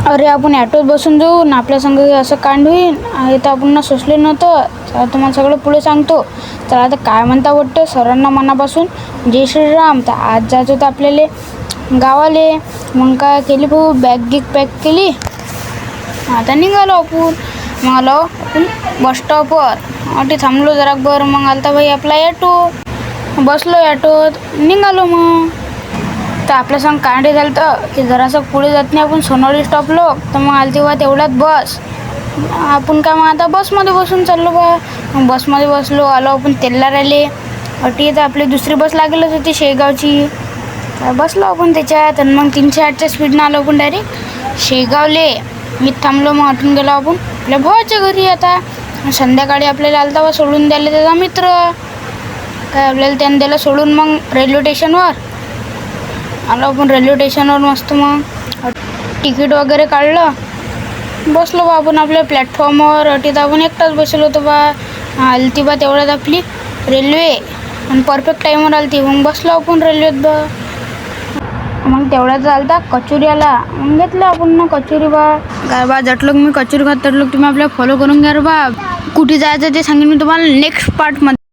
अरे आपण ॲटोत बसून जाऊ ना, आपल्या संग असं कांड होईल. तर आपण ना सोचले नव्हतं. तर तुम्हाला सगळं पुढे सांगतो. तर आता काय म्हणता वाटतं सरांना मनापासून जय श्रीराम. तर आज जायचं होतं आपल्याला गावाले. मग काय केली भाऊ, बॅग गिग पॅक केली. आता निघालो आपण. मग आलो आपण बस स्टॉपवर. अटी थांबलो जरा बरं. मग आलता भाई आपला ॲटो. बसलो ॲटोत, निघालो. मग तर आपल्या संग कांडे झालं तर की जरासं पुढे जात नाही आपण सोनवडी स्टॉपलो. तर मग आली तेव्हा तेवढ्यात बस. आपण काय मग आता बसमध्ये बसून चाललो बा. मग बसमध्ये बसलो. आलो आपण तेल्लाराले. अटी तर आपली दुसरी बस लागेलच होती शेगावची. तर बसलो आपण त्याच्यात. आणि मग 308च्या स्पीडनं आलो आपण डायरेक्ट शेगावले. मी थांबलो. मग हटून गेलो आपण आपल्या भावाच्या घरी. आता संध्याकाळी आपल्याला आलता बा सोडून द्यायला त्याचा मित्र. काय आपल्याला त्यानं द्यायला सोडून मग रेल्वे स्टेशनवर आलो आपण. रेल्वे स्टेशनवर मस्त मग तिकीट वगैरे काढलं. बसलो बा आपण आपल्या प्लॅटफॉर्मवर. अटीत आपण एकटाच बसलो होतो बा. आलती बा तेवढ्यात आपली रेल्वे. आणि परफेक्ट टाईमवर आलती. मग बसलो आपण रेल्वेत बा. मग तेवढ्याच आलता कचोरी आला. मग घेतलं आपण ना कचोरी बा. काय बा जटलो मी कचोरी खात तटलो. तुम्ही आपल्याला फॉलो करून घ्या रे बा. कुठे जायचं ते सांगेन मी तुम्हाला नेक्स्ट पार्टमध्ये.